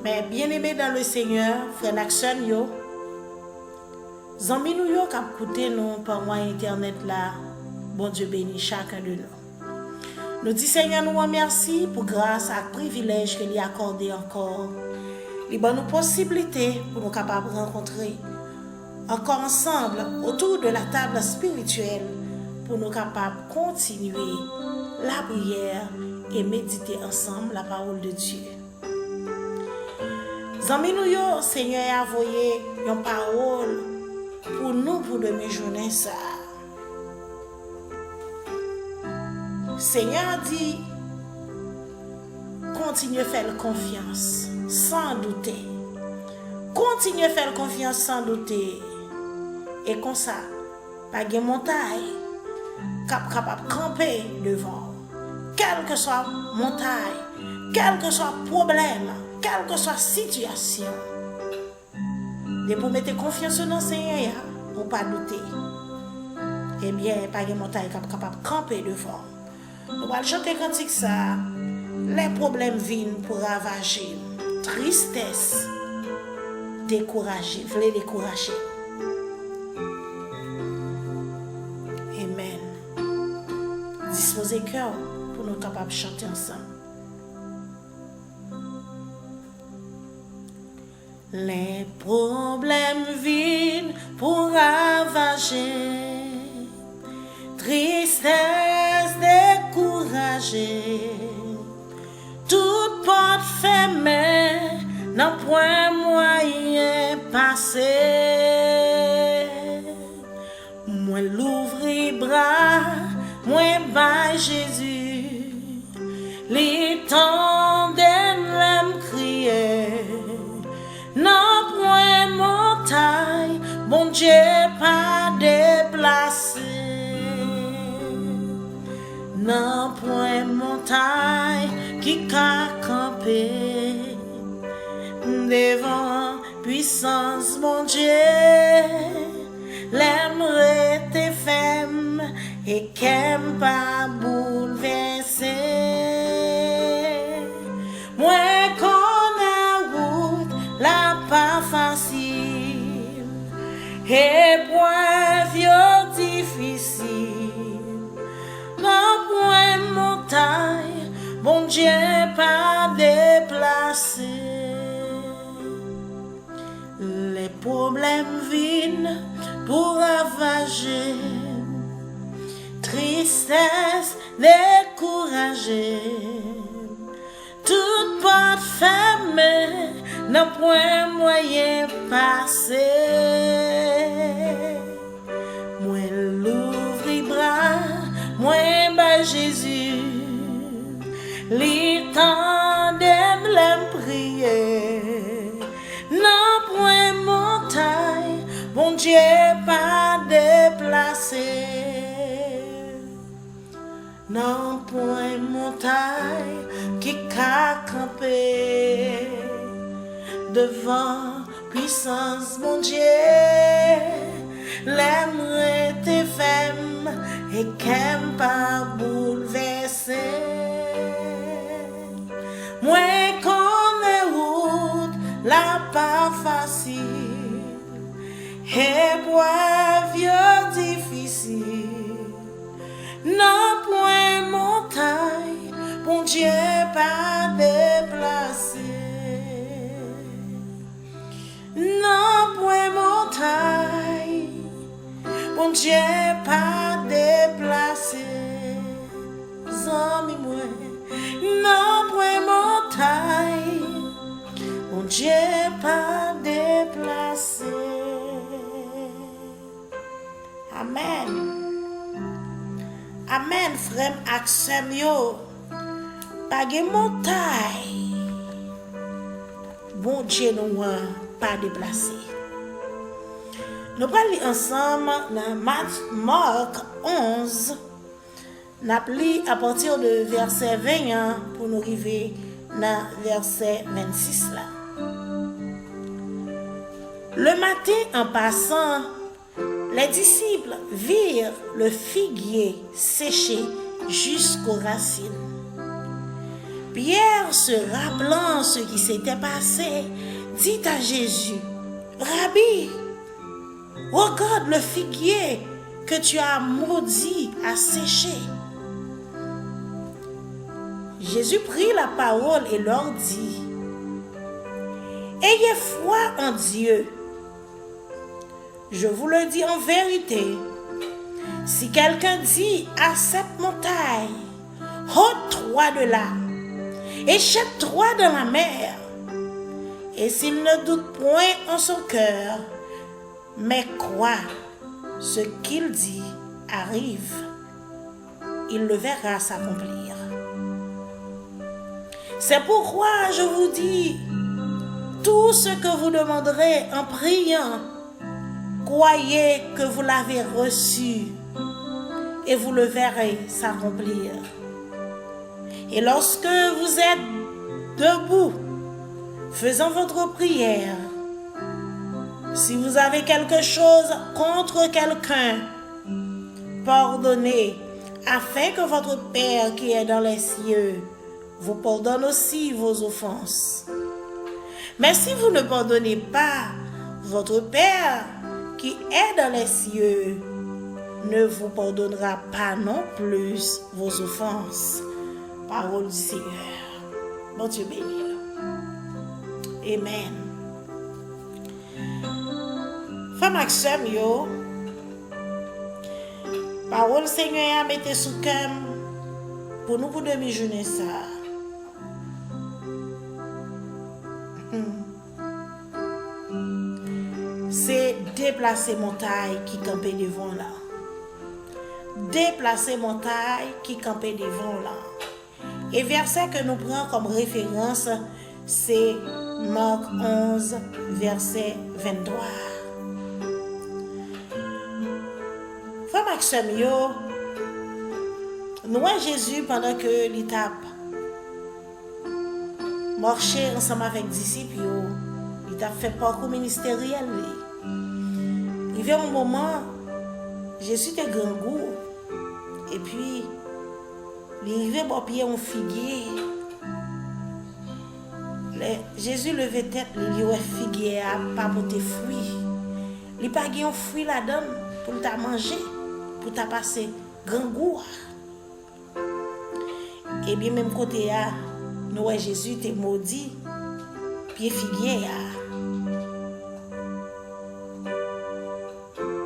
Mais bien aimé dans le Seigneur, frère Naxon yo, zami nou yo kap koute nous par moyen internet là, bon Dieu bénit chacun de nous. Nous disons Seigneur, nous remercie pour grâce et privilège qu'il a accordé encore. Il donne nous possibilité pour nous capables de rencontrer encore ensemble autour de la table spirituelle pour nous capables de continuer la prière et méditer ensemble la parole de Dieu. Zami nou yo, Seigneur a envoyé une parole pour nous pour demain journée ça. Seigneur dit, continuez à faire confiance sans douter. Continuez à faire confiance sans douter. Et comme ça, pas de montagne capable de camper devant. Quelle que soit montagne, quel que soit problème, quelle que soit situation. Et pour mettre confiance dans le Seigneur, pour ne pas douter. Eh bien, pas de montagne capable de camper devant. Nous allons chanter cantique ça. Les problèmes viennent pour ravager. Tristesse, décourager, voulez décourager. Amen. Disposez cœur pour nous capables de chanter ensemble. Les problèmes viennent pour ravager. Tristesse, découragée, toute porte fermée, n'a point moyen passer. Moi l'ouvrir bras, moi bas Jésus, les temps d'elle crier, n'a point montagne, bon Dieu pas déplacé. Non point montagne qui a campé devant puissance mon Dieu, l'aimerait tes femmes et qu'aime pas bouleverser. Moi qu'on a la pas facile et point difficile. Non point montagne, bon Dieu pas déplacé. Les problèmes viennent pour ravager. Tristesse, découragée. Toute porte fermée, non point moyen passer. Moi l'ouvrir bras, moi bas Jésus, les temps d'aime prier, non point montagne, bon Dieu pas déplacé, non point montagne qui a campé devant puissance mon Dieu, l'aimerait tes femmes et qu'aime pas bouleverser. Moi qu'on route la pas facile et bois vieux difficile. Non point montagne, bon Dieu pas déplacé. Non point montagne, bon Dieu pas déplacé. Zami moi, non point montagne, bon Dieu pas déplacé. Amen. Amen, frère Axem yo. Pas de montagne, bon Dieu nous pas déplacé. Nous parlons ensemble dans Marc 11. Nous appelons à partir de verset 21 pour nous arriver dans verset 26 là. Le matin en passant, les disciples virent le figuier séché jusqu'aux racines. Pierre, se rappelant ce qui s'était passé, dit à Jésus, Rabbi, regarde le figuier que tu as maudit à sécher. Jésus prit la parole et leur dit, ayez foi en Dieu. Je vous le dis en vérité, si quelqu'un dit à cette montagne, ôte-toi de là, et jette-toi dans la mer, et s'il ne doute point en son cœur, mais croit ce qu'il dit arrive, il le verra s'accomplir. C'est pourquoi je vous dis, tout ce que vous demanderez en priant, croyez que vous l'avez reçu et vous le verrez s'accomplir. Et lorsque vous êtes debout, faisant votre prière, si vous avez quelque chose contre quelqu'un, pardonnez, afin que votre Père qui est dans les cieux vous pardonne aussi vos offenses. Mais si vous ne pardonnez pas, votre Père qui est dans les cieux ne vous pardonnera pas non plus vos offenses. Parole du Seigneur. Bon Dieu béni. Amen. Femme ak sèm yo, parole Seigneur a mette sous cœur pour nous pour demi-journée ça. C'est déplacer montagne qui campait devant là. Déplacer montagne qui campait devant là. Et verset que nous prenons comme référence, c'est Marc 11, verset 23. Femme ak sèm yo, nous voyons Jésus pendant que l'étape marchait ensemble avec les disciples, il a fait parcours ministériel. Il y a un moment, Jésus était grand goût, et puis il arrivait à pied un figuier. Jésus levait tête, il dit ouais figuier a pas porter fruit. Il pas un fruit là-dedans pour t'a manger, pour t'a passer grand goût. Et bien même côté là, nous Jésus était maudit, pied figuier là.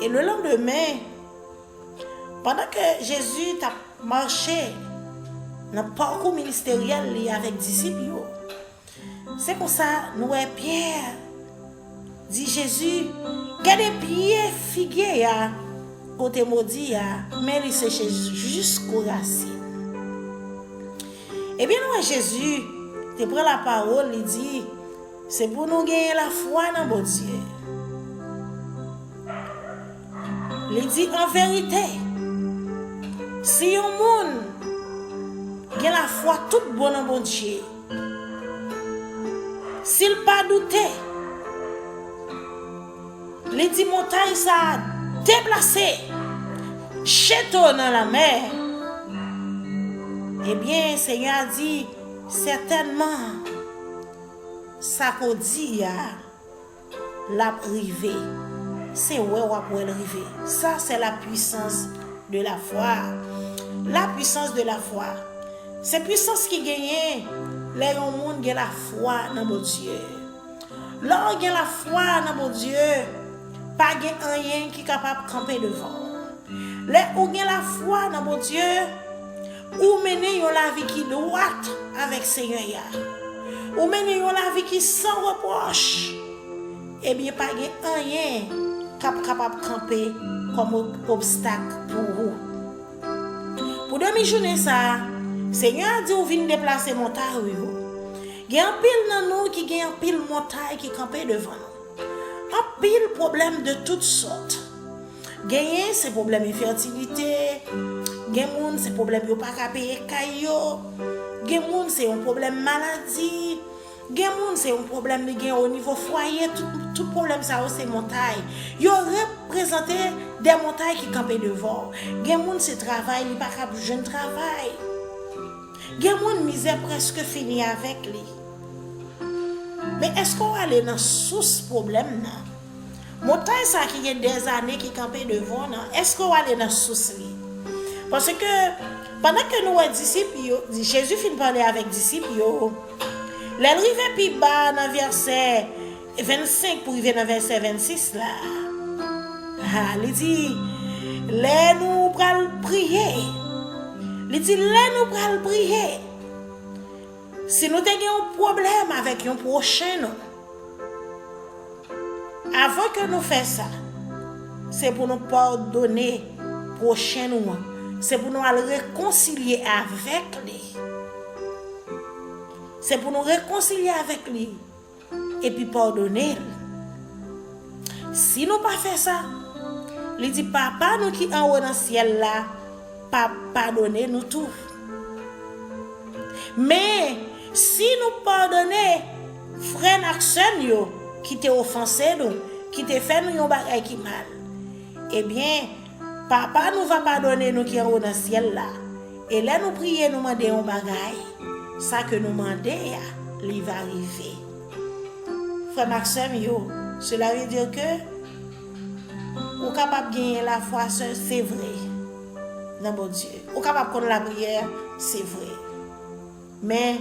Et le lendemain, pendant que Jésus a marché dans le parcours ministériel avec les disciples, c'est comme ça, nous, Pierre, dit Jésus, qu'il y a des pieds figuiers, côté maudit, mais il séche jusqu'aux racines. Et bien, nous, Jésus, il prend la parole, il dit, c'est pour nous gagner la foi dans mon Dieu. Il dit en vérité, si un monde a la foi toute bonne en bon Dieu, s'il pas douté, il dit montagne ça déplacé, jeton dans la mer. Eh bien, Seigneur a dit certainement ça qu'on dit la privée. C'est où on va arriver. Ça, c'est la puissance de la foi. La puissance de la foi. C'est puissance qui gagne. Les gens qui ont la foi dans mon Dieu. Lorsqu'on a la foi dans mon Dieu, pas rien qui est capable de camper devant. Les gens qui ont la foi dans mon Dieu, ou mener la vie qui droite avec le Seigneur. Ou mener la vie qui sans reproche. Eh bien, pas rien capable de camper comme obstacle pour vous. Pour demi-journée ça, Seigneur a dit ou vient déplacer montagne. Il y a un pile dans nous qui a un pile montagne qui campait devant nous. Un pile problème de toutes sortes. Gagner c'est problème infertilité, gagner c'est problème yo pas payer caillou, gagner c'est un problème maladie. Gen moun c'est un problème de au niveau foyer, tout problème ça c'est montagne. Yo représenté des montagnes qui campaient devant. Gen moun c'est travail, il pas capable jeune travail. Gen moun misère presque fini avec lui. Mais est-ce qu'on va aller dans source problème là? Montagne ça qui a des années qui campait devant là, est-ce qu'on va aller dans source lui? Parce que pendant que nous disciples, Jésus finit parler avec disciples, les arrivés puis bas dans verset 25 pour arriver dans verset 26 là. Il dit les nous pral prier. Il dit les nous pral prier. Si nous avons un problème avec un prochain, avant que nous fassions ça, c'est pour nous pardonner prochain nous. C'est pour nous réconcilier avec lui. C'est pour nous réconcilier avec lui. Et puis pardonner. Si nous pas fait ça, il dit papa nous qui en haut dans le ciel là, pas pardonner nous tout. Mais si nous pardonnons frère Naxon qui t'a offensé nous, qui t'a fait nous un bagage qui mal, eh bien papa nous va pardonner nous qui en haut dans le ciel là. Et là nous prier nous demander un bagage, ça que nous demander il va arriver. Frère Maxime cela veut dire que vous êtes capable de gagner la foi, c'est vrai. Dans mon Dieu. Vous êtes capable de connaître la prière, c'est vrai. Mais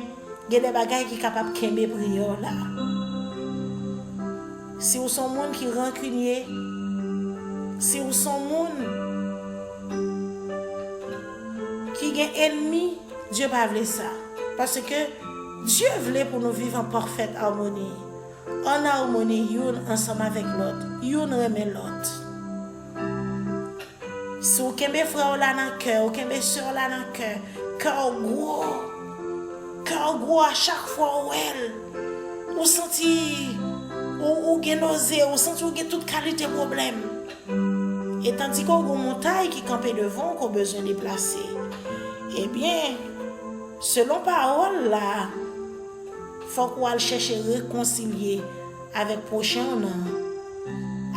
il y a des bagages qui sont capables de kembe prière là. Si vous êtes un monde qui est rancunier, si vous êtes un monde qui est ennemi, Dieu ne veut pas ça. Parce que Dieu voulait pour nous vivre en parfaite harmonie. En harmonie, yon ensemble avec l'autre. Yon remet l'autre. Si vous avez frère là dans le cœur, vous avez soeur là dans le cœur, cœur gros à chaque fois où elle, vous sentez, vous avez nausée, vous sentez, vous avez toute qualité de problème. Et tandis qu'on a une montagne qui campe devant, qu'on a besoin de déplacer. Eh bien, selon parole là, il faut qu'on cherche à réconcilier avec le prochain,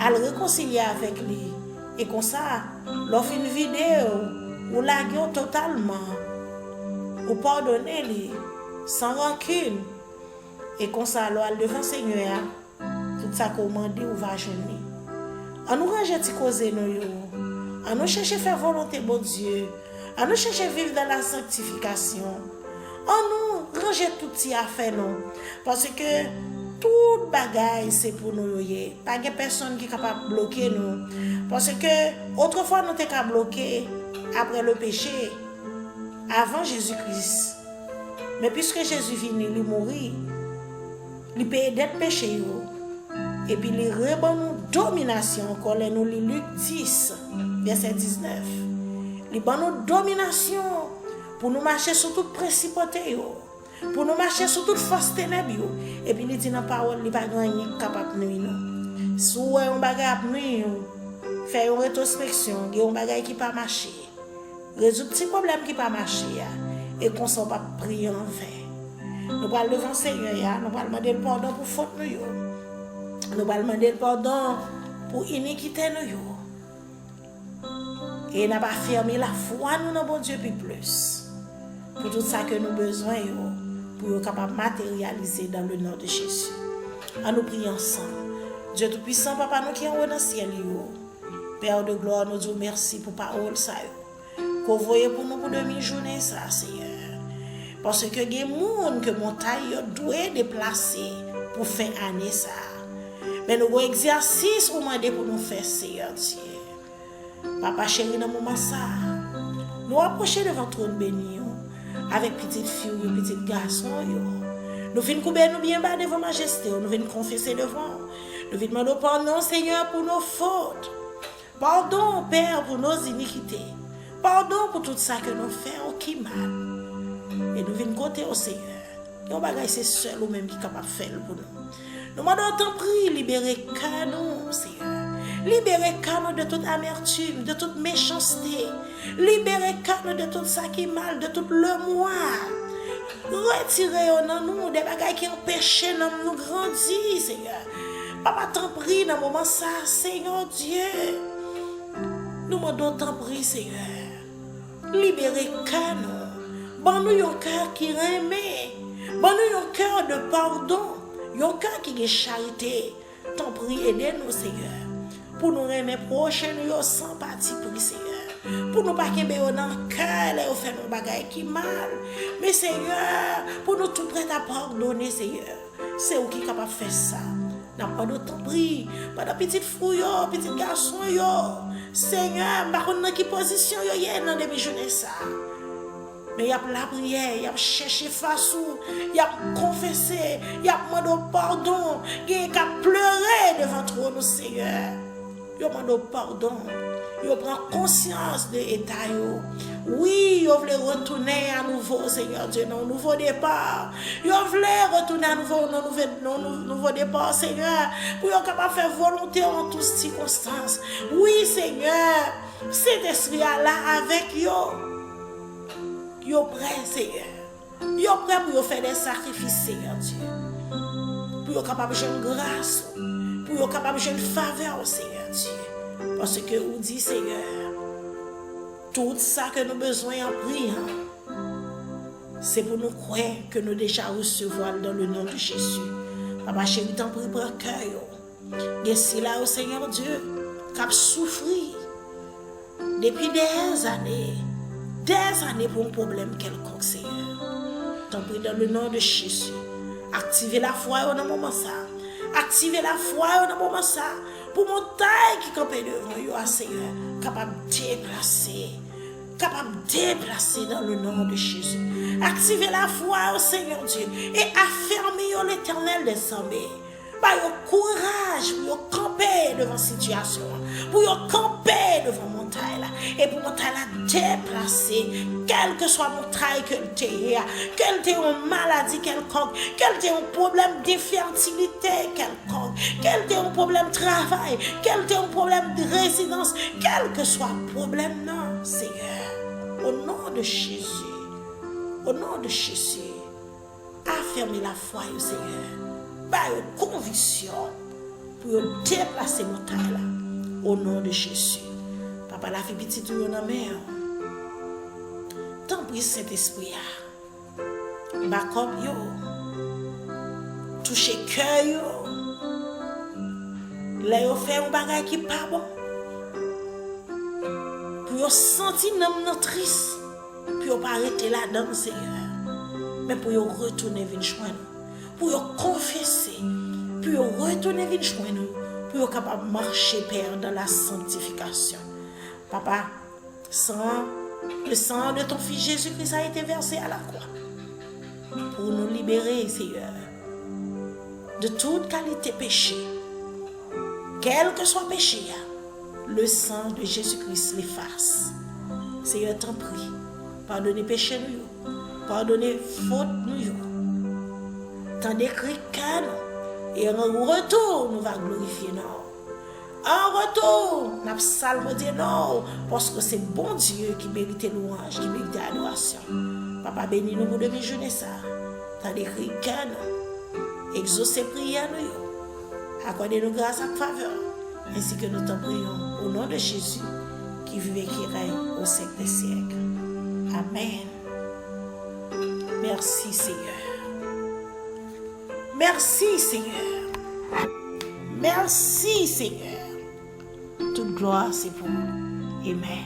à le réconcilier avec lui. Et comme ça, l'offre une vidéo, ou la gueule totalement, ou pardonner lui, sans rancune. Et comme ça, alors, devant le Seigneur, tout ça commandé ou va jeûner. On nous range à causer nous, on nous cherche à faire volonté de Dieu, on nous cherche à vivre dans la sanctification. On nous range tout ce à faire nous. Parce que tout bagaille c'est pour nous. Pas de personne qui est capable de bloquer nous. Parce que autrefois nous étions qu'à bloquer après le péché, avant Jésus-Christ. Mais puisque Jésus vient, il mourit, il paye des péchés. Et puis il rebat nous domination. Encore nous Luc 10, verset 19. Il bat nous domination pour nous marcher sur toute principauté. Pour nous marcher sur toute force ténèbres. Et puis il dit dans la parole, il n'y a pas de capable de nous. Si vous avez un bagage à nous, faire une rétrospection, il y a un bagage qui ne peut pas marcher. Résoudre petit problème qui ne peut pas marcher. Et qu'on ne soit pas prier en vain. Nous allons devant le Seigneur, nous allons demander le pardon pour faute nous. Nous allons demander le pardon pour iniquité nous. Et nous allons affirmer la foi nous dans bon Dieu plus. Pour tout ça que nous avons besoin, pour être capable de matérialiser dans le nom de Jésus. En nous prions ensemble. Dieu Tout-Puissant, Papa, nous qui sommes dans le ciel, Père de gloire, nous disons merci pour parole ça. Qu'on voyait pour nous pour demi-journée, ça, Seigneur. Parce que il y a des gens que montagne doit déplacer pour faire année ça. Mais nous avons un exercice pour nous faire, Seigneur Dieu. Papa chéri, dans le moment ça, nous approchons devant le trône béni, avec petite fille et petit garçon. Nous venons couper nous bien bas devant majesté, nous venons confesser devant. Nous venons demander pardon, Seigneur, pour nos fautes. Pardon, Père, pour nos iniquités. Pardon pour tout ça que nous faisons qui mal. Et nous venons côté au Seigneur. Nos bagages, c'est seul ou même qui est capable de faire pour nous. Nous demandons ton prix, libérer nous, Seigneur. Libérer nous de toute amertume, de toute méchanceté. Libérer nous de tout ça qui est mal, de tout le moi. Retirez en nous des bagages qui empêchent nous de grandir, Seigneur. Papa, t'en prie dans le moment ça, Seigneur Dieu. Nous demandons t'en prie, Seigneur. Libérez nous. Ban-nous un cœur qui remet. Ban-nous un cœur de pardon. Un cœur qui est charité. T'en prie, aidez-nous, Seigneur. Pour nous remettre prochain, nous sans parti pour Seigneur. Pour nous pas qu'il y ait dans le cœur, et faire nos bagailles qui mal. Mais Seigneur, pour nous tout prêt à pardonner, Seigneur. C'est vous qui est capable de faire ça. N'a pas de temps pris. Pas de petite fouille, petit garçon, Seigneur, par contre, dans quelle position il y a dans demi journée ça. Mais il y a la prière, il y a cherché face, il y a confessé, il y a demandé pardon, il y a pleuré devant toi, nous, Seigneur. Il y a demandé pardon, il prend conscience de l'état. Oui, il voulait retourner à nouveau, Seigneur Dieu, dans un nouveau départ. Il voulait retourner à nouveau dans un nouveau départ, Seigneur, pour être capable de faire volonté en toutes circonstances. Oui, Seigneur, cet esprit là avec vous. Yo prêt, Seigneur. Yo prêt pour faire des sacrifices, Seigneur Dieu. Pour yo capable de jouer grâce. Pour yo capable de jouer faveur, Seigneur Dieu. Parce que vous dit, Seigneur, tout ça que nous avons besoin en priant, c'est pour nous croire que nous déjà recevoir dans le nom de Jésus. Papa chéri, t'en prie pour le cœur. Et si là, au Seigneur Dieu, qui a souffert depuis des années pour un problème quelconque, Seigneur. T'en prie dans le nom de Jésus. Activez la foi dans le moment ça. Activez la foi dans le moment ça. Pour mon taille qui campe devant vous, Seigneur, capable de déplacer dans le nom de Jésus. Activez la foi au Seigneur Dieu et affermez l'Éternel des armées. Par le courage pour camper devant la situation, pour camper devant mon taille là, et pour mon taille là déplacer, quel que soit mon taille que tu aies, quel que une maladie quelconque, quel que un problème d'infertilité quelconque, quel que un problème de travail, quel que un problème de résidence, quel que soit le problème, non, Seigneur, au nom de Jésus, affirmez la foi au Seigneur. Par une conviction pour déplacer mon taille là au nom de Jésus. Papa la vie petite ou dans mer. Tant pis cet esprit là. Bakop yo. Toucher cœur yo. Là yo fait un bagage qui pas bon. Pour yo sentir nan triste. Pour yo pas arrêter là-dedans, Seigneur. Mais pour yo retourner venir joindre. Pour confesser, pour retourner vers nous, pour capable marcher, Père, dans la sanctification. Papa, le sang de ton Fils Jésus-Christ a été versé à la croix pour nous libérer, Seigneur, de toute qualité péché. Quel que soit péché, le sang de Jésus-Christ l'efface. Seigneur, t'en prie, pardonnez péché nous, pardonnez faute nous. Tant d'écrit et en retour, nous allons glorifier nous. En retour, nous allons salmodier nous, parce que c'est bon Dieu qui mérite louange, qui mérite adoration. Papa bénis nous pour demi-journée ça. Tant d'écrit exaucez prière nous, accordez-nous grâce à faveur, ainsi que nous t'en prions au nom de Jésus, qui vit et qui règne au siècle des siècles. Amen. Merci Seigneur. Merci Seigneur. Merci Seigneur. Toute gloire c'est pour nous. Amen.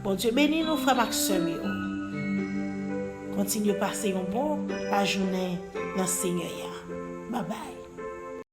Bon Dieu bénis nous frères et sœurs. Continuez à passer un bon la journée dans le Seigneur. Bye bye.